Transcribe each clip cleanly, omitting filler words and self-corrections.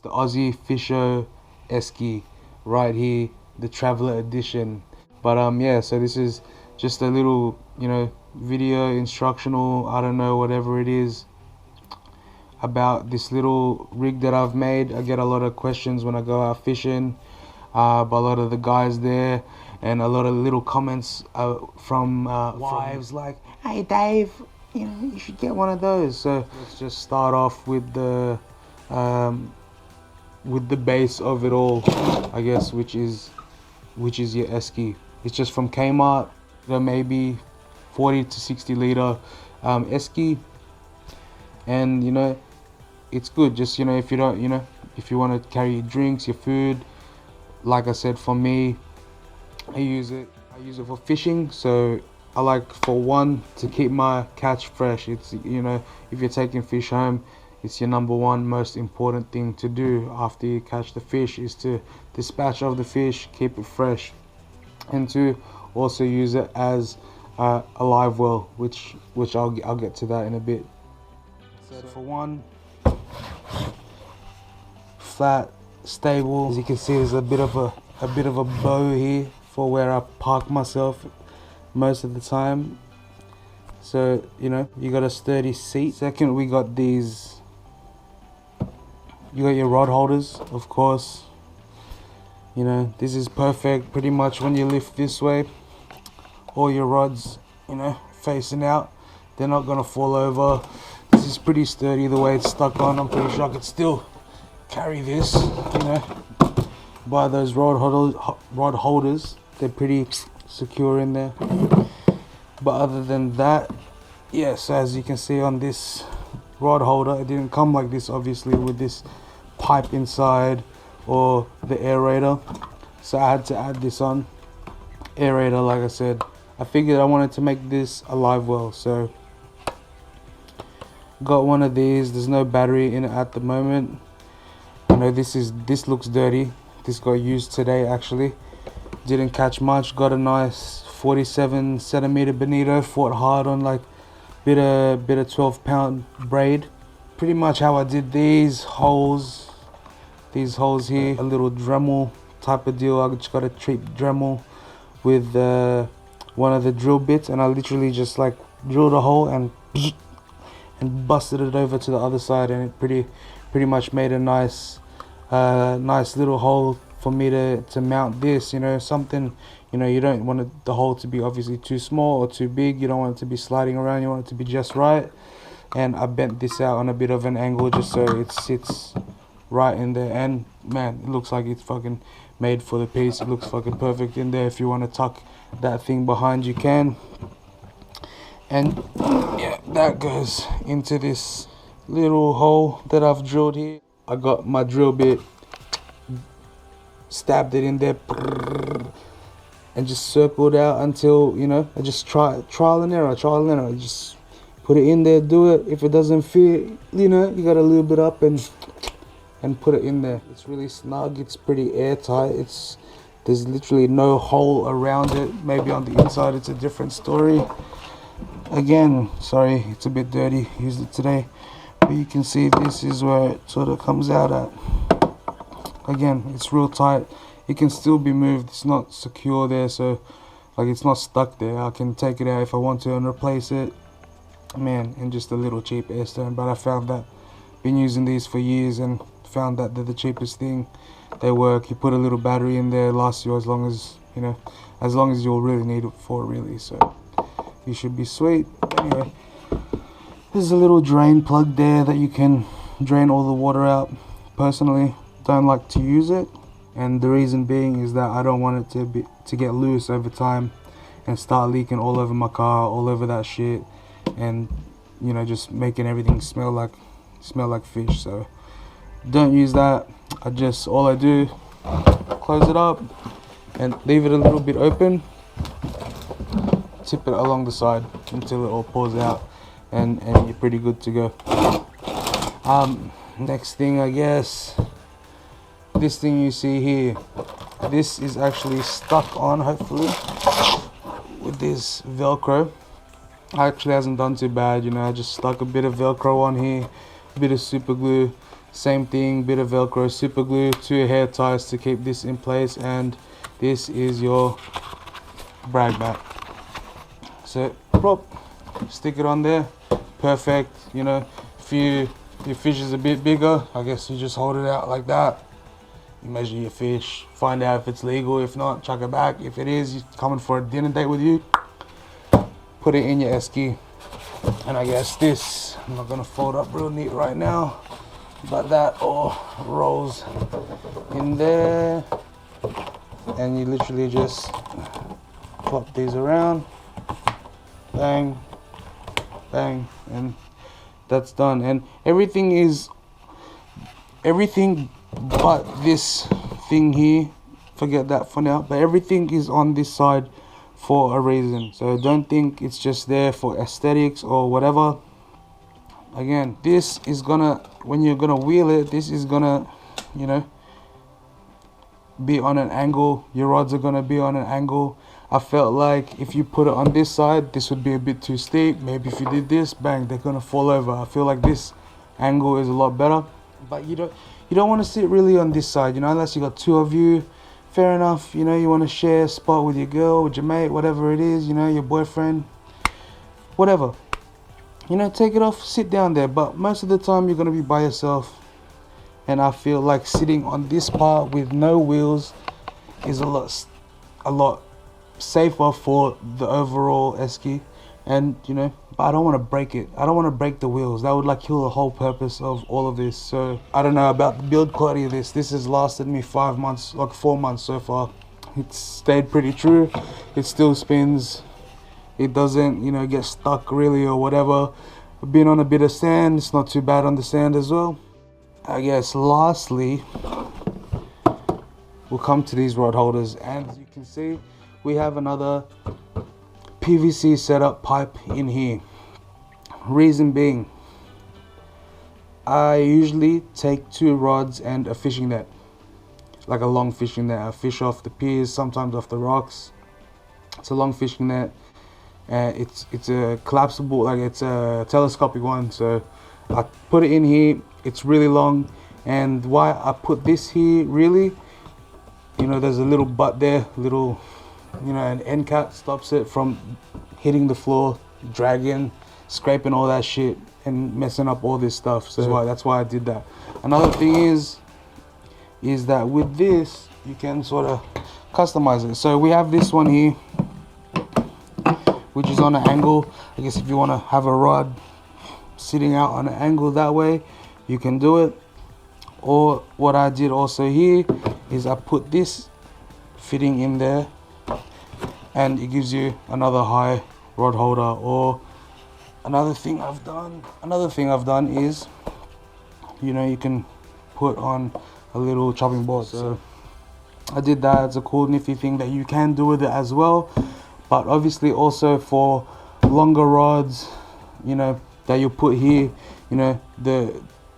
the Aussie Fisho ESKI right here, the traveler edition. But yeah, so this is just a little, you know, video instructional, I don't know, whatever it is, about this little rig that I've made. I get a lot of questions when I go out fishing by a lot of the guys there, and a lot of little comments from wives like, hey Dave, you know, you should get one of those. So let's just start off with the base of it all, I guess, which is your ESKI. It's just from Kmart. There may be 40 to 60 liter ESKI, and you know, it's good. Just, you know, if you don't, you know, if you want to carry your drinks, your food, like I said, for me, I use it for fishing. So I like, for one, to keep my catch fresh. It's, you know, if you're taking fish home, it's your number one most important thing to do after you catch the fish, is to dispatch of the fish, keep it fresh, and to also use it as a live well, which I'll get to that in a bit. So for one, flat, stable. As you can see, there's a bit of a bow here for where I park myself most of the time. So, you know, you got a sturdy seat. Second, we got these. You got your rod holders, of course. You know, this is perfect. Pretty much when you lift this way, all your rods, you know, facing out, they're not gonna fall over. This is pretty sturdy the way it's stuck on. I'm pretty sure I could still carry this, you know, by those rod holders. They're pretty secure in there. But other than that, yes, as you can see on this rod holder, it didn't come like this, obviously, with this pipe inside or the aerator, so I had to add this on. Aerator, like I said, I figured I wanted to make this a live well, so got one of these. There's no battery in it at the moment. I know this looks dirty. This got used today, actually. Didn't catch much. Got a nice 47 centimeter bonito, fought hard on like bit of 12-pound braid. Pretty much how I did these holes here, a little Dremel type of deal. I just got a cheap Dremel with one of the drill bits, and I literally just like drilled a hole and busted it over to the other side, and it pretty much made a nice little hole for me to mount this. You know, something, you know, you don't want the hole to be obviously too small or too big. You don't want it to be sliding around. You want it to be just right. And I bent this out on a bit of an angle just so it sits right in there, and man, it looks like it's fucking made for the piece. It looks fucking perfect in there. If you want to tuck that thing behind, you can. And yeah, that goes into this little hole that I've drilled here. I got my drill bit, stabbed it in there, and just circled out until, you know, I just trial and error. I just put it in there, do it. If it doesn't fit, you know, you got to lube it up and put it in there. It's really snug. It's pretty airtight. There's literally no hole around it. Maybe on the inside it's a different story. Again, sorry, it's a bit dirty. Used it today, but you can see this is where it sort of comes out at. Again, it's real tight. It can still be moved. It's not secure there, so like it's not stuck there. I can take it out if I want to and replace it. Man, and just a little cheap air stone. But I found that, been using these for years, and found that they're the cheapest thing. They work. You put a little battery in there, lasts you as long as, you know, as long as you'll really need it for, really. So you should be sweet. Anyway, there's a little drain plug there that you can drain all the water out. Personally, don't like to use it, and the reason being is that I don't want it to get loose over time and start leaking all over my car, all over that shit, and, you know, just making everything smell like fish. So don't use that. All I do, close it up and leave it a little bit open, tip it along the side until it all pours out, and you're pretty good to go. Next thing, I guess, this thing you see here, this is actually stuck on, hopefully, with this Velcro. Actually hasn't done too bad, you know. I just stuck a bit of Velcro on here, a bit of super glue, Same thing, bit of Velcro, super glue, 2 hair ties to keep this in place, and this is your brag mat. So prop, stick it on there, perfect. You know, if your fish is a bit bigger, I guess you just hold it out like that. You measure your fish, find out if it's legal. If not, chuck it back. If it is, you're coming for a dinner date with you, put it in your ESKI. And I guess this, I'm not gonna fold up real neat right now, but that all rolls in there, and you literally just plop these around, bang, bang, and that's done. And everything but this thing here, forget that for now, but everything is on this side for a reason. So don't think it's just there for aesthetics or whatever. Again, this is gonna, when you're gonna wheel it, this is gonna, you know, be on an angle. Your rods are gonna be on an angle. I felt like if you put it on this side, this would be a bit too steep. Maybe if you did this, bang, they're gonna fall over. I feel like this angle is a lot better, but you don't want to sit really on this side, you know, unless you got 2 of you. Fair enough, you know, you want to share a spot with your girl, with your mate, whatever it is, you know, your boyfriend, whatever. You know, take it off, sit down there, but most of the time you're going to be by yourself. And I feel like sitting on this part with no wheels is a lot safer for the overall ESKI. And, you know, but I don't want to break it. I don't want to break the wheels. That would like kill the whole purpose of all of this. So I don't know about the build quality of this. This has lasted me 5 months, like 4 months so far. It's stayed pretty true. It still spins. It doesn't, you know, get stuck really or whatever. I've been on a bit of sand. It's not too bad on the sand as well. I guess lastly, we'll come to these rod holders. And as you can see, we have another PVC setup pipe in here. Reason being, I usually take 2 rods and a fishing net, like a long fishing net. I fish off the piers, sometimes off the rocks. It's a long fishing net, and it's a collapsible, like it's a telescopic one. So I put it in here. It's really long, and why I put this here, really, you know, there's a little butt there, little, you know, an end cap stops it from hitting the floor, dragging, scraping all that shit and messing up all this stuff. So that's why I did that. Another thing is that with this you can sort of customize it. So we have this one here, which is on an angle. I guess if you want to have a rod sitting out on an angle that way, you can do it. Or what I did also here is I put this fitting in there, and it gives you another high rod holder. Or another thing I've done is, you know, you can put on a little chopping board. So I did that. It's a cool nifty thing that you can do with it as well. But obviously also for longer rods, you know, that you put here, you know,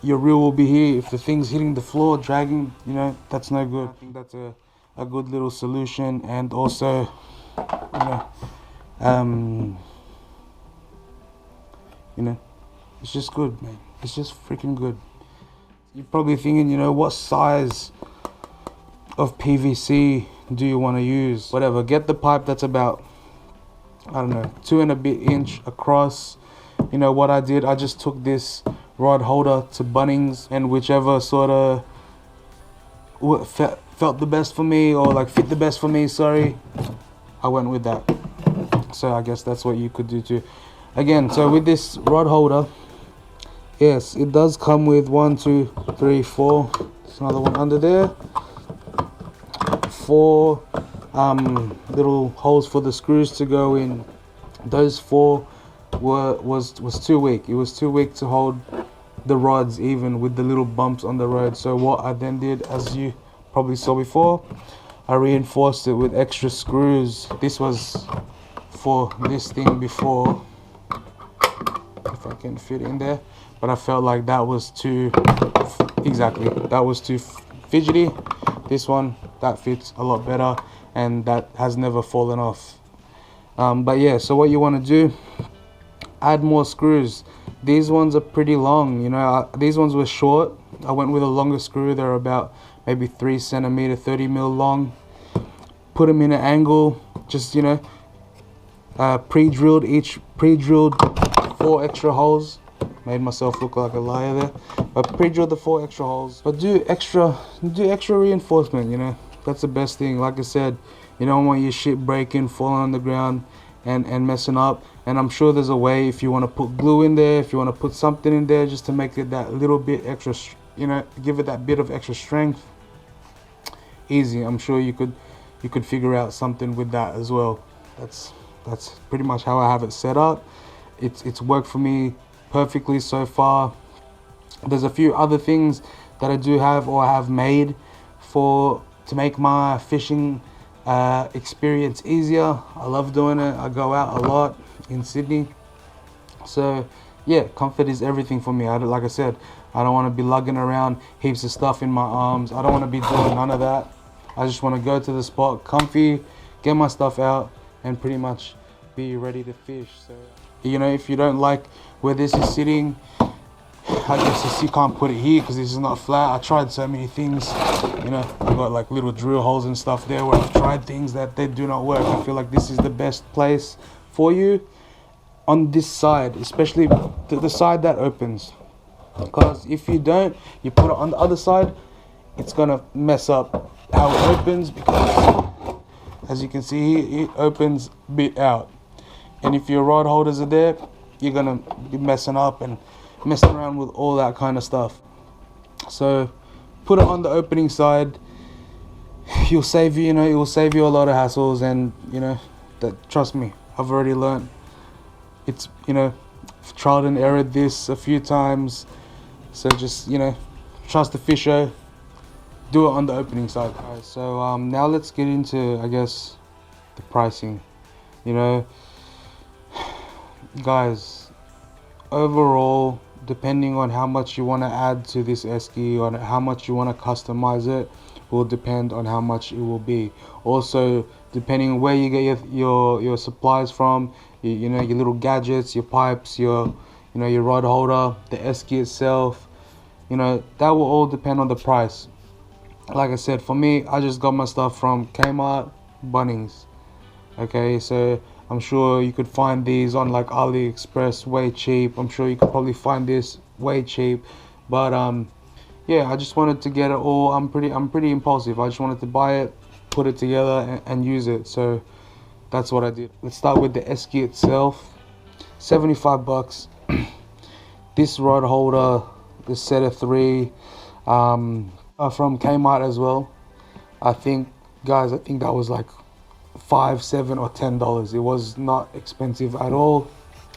your reel will be here. If the thing's hitting the floor, dragging, you know, that's no good. I think that's a good little solution. And also, you know, it's just good, man. It's just freaking good. You're probably thinking, you know, what size of PVC do you want to use? Whatever, get the pipe that's about, I don't know, 2 and a bit inch across. You know what I did? I just took this rod holder to Bunnings, and whichever sort of felt the best for me, or like fit the best for me, sorry, I went with that. So I guess that's what you could do too. Again, so with this rod holder, yes, it does come with 1, 2, 3, 4. There's another one under there. 4 little holes for the screws to go in. Those 4 was too weak. It was too weak to hold the rods even with the little bumps on the road. So what I then did, as you probably saw before, I reinforced it with extra screws. This was for this thing before, if I can fit in there, but I felt like that was too, exactly, that was too fidgety. This one, that fits a lot better, and that has never fallen off. But yeah, so what you want to do, add more screws. These ones are pretty long, you know. These ones were short, I went with a longer screw. They're about maybe 3 centimeter, 30 mil long. Put them in an angle, just, you know, pre-drilled 4 extra holes. Made myself look like a liar there, but pre-drilled the 4 extra holes. But do extra reinforcement, you know. That's the best thing. Like I said, you don't want your shit breaking, falling on the ground, and messing up. And I'm sure there's a way, if you want to put glue in there, if you want to put something in there just to make it that little bit extra, you know, give it that bit of extra strength. Easy. I'm sure you could figure out something with that as well. That's pretty much how I have it set up. It's worked for me perfectly so far. There's a few other things that I do have or have made to make my fishing experience easier. I love doing it. I go out a lot in Sydney, so yeah, comfort is everything for me. Like I said, I don't want to be lugging around heaps of stuff in my arms. I don't want to be doing none of that. I just want to go to the spot comfy, get my stuff out, and pretty much be ready to fish. So, you know, if you don't like where this is sitting, I guess you can't put it here because this is not flat. I tried so many things, you know. I've got like little drill holes and stuff there where I've tried things that they do not work. I feel like this is the best place for you on this side, especially the side that opens. Because if you don't, you put it on the other side, it's gonna mess up how it opens, because as you can see here, it opens a bit out. And if your rod holders are there, you're gonna be messing up and messing around with all that kind of stuff. So put it on the opening side. It will save you a lot of hassles, and you know that, trust me, I've already learned. It's, you know, tried and errored this a few times, so just, you know, trust the fisho, do it on the opening side. Alright, so now let's get into, I guess, the pricing. You know, guys, overall, depending on how much you want to add to this ESKI, on how much you want to customize it, will depend on how much it will be. Also, depending on where you get your supplies from, you know, your little gadgets, your pipes, your rod holder, the ESKI itself, you know, that will all depend on the price. Like I said, for me, I just got my stuff from Kmart, Bunnings. Okay, so I'm sure you could find these on like AliExpress way cheap. I'm sure you could probably find this way cheap, but yeah, I just wanted to get it all. I'm pretty impulsive. I just wanted to buy it, put it together, and use it. So that's what I did. Let's start with the ESKI itself. 75 bucks. This rod holder, the set of 3, from Kmart as well. I think that was like $5, $7, or $10. It was not expensive at all.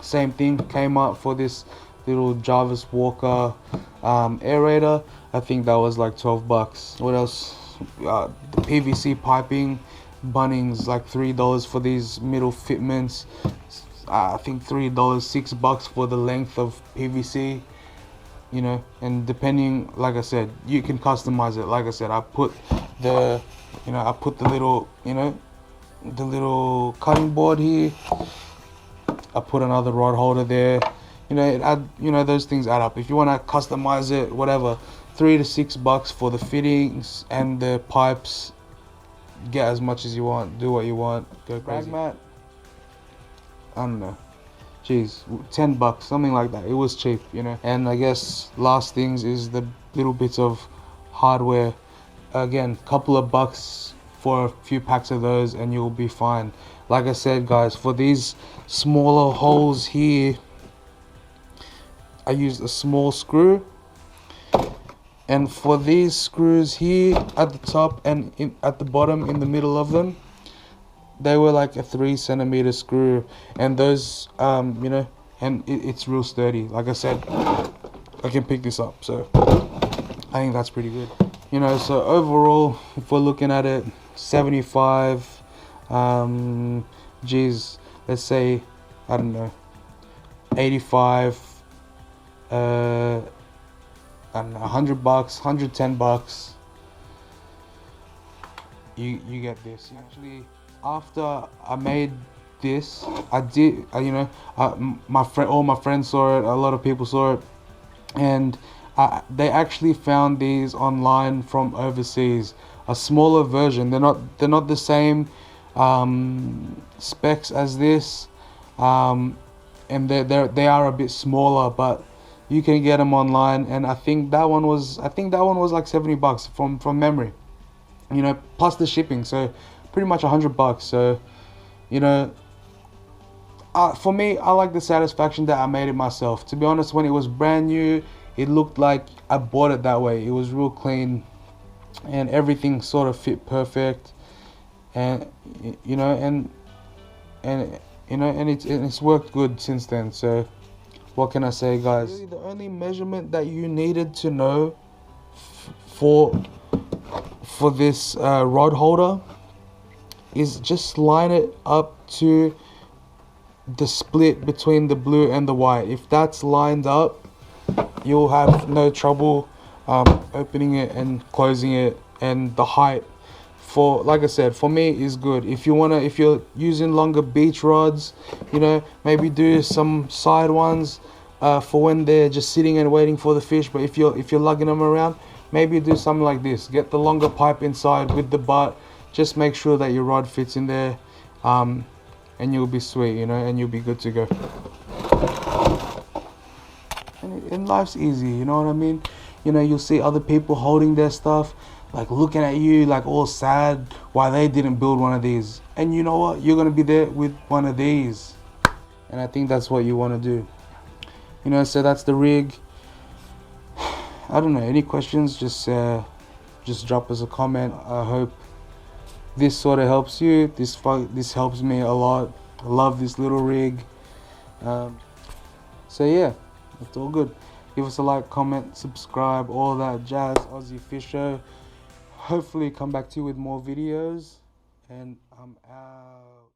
Same thing, Kmart for this little Jarvis Walker aerator. I think that was like 12 bucks. What else? The PVC piping, Bunnings, like $3 for these middle fitments. I think $3, $6 for the length of PVC. You know, and depending, like I said, you can customize it. Like I said, I put the little, you know, the little cutting board here. I put another rod holder there. You know, those things add up. If you want to customize it, whatever, $3 to $6 for the fittings and the pipes. Get as much as you want, do what you want, go crazy. Mat, I don't know, jeez, $10, something like that. It was cheap, you know. And I guess last things is the little bits of hardware. Again, couple of bucks for a few packs of those and you'll be fine. Like I said, guys, for these smaller holes here, I used a small screw, and for these screws here at the top and at the bottom, in the middle of them, they were like a 3 centimeter screw, and those you know, and it's real sturdy. Like I said, I can pick this up, so I think that's pretty good. You know, so overall, if we're looking at it, 75, geez, let's say, I don't know, 85, I don't know, $100, $110. You get this. Actually, after I made this, I did, you know, all my friends saw it. A lot of people saw it, and they actually found these online from overseas, a smaller version. They're not the same specs as this, and they are a bit smaller, but you can get them online. And I think that one was like $70 from memory, you know, plus the shipping, so pretty much $100. So, you know, for me, I like the satisfaction that I made it myself. To be honest, when it was brand new, it looked like I bought it that way. It was real clean, and everything sort of fit perfect, and you know, and you know, and it's worked good since then. So what can I say, guys? Really, the only measurement that you needed to know for this rod holder is just line it up to the split between the blue and the white. If that's lined up, you'll have no trouble opening it and closing it. And the height, for, like I said, for me is good. If you're using longer beach rods, you know, maybe do some side ones for when they're just sitting and waiting for the fish. But if you're lugging them around, maybe do something like this. Get the longer pipe inside with the butt. Just make sure that your rod fits in there, and you'll be sweet, you know, and you'll be good to go. And life's easy, you know what I mean? You know, you'll see other people holding their stuff, like looking at you like all sad why they didn't build one of these. And you know what? You're gonna be there with one of these. And I think that's what you want to do. You know, so that's the rig. I don't know, any questions, just drop us a comment. I hope this sort of helps you. This helps me a lot. I love this little rig. So yeah, it's all good. Give us a like, comment, subscribe, all that jazz. Aussie Fisho. Hopefully come back to you with more videos, and I'm out.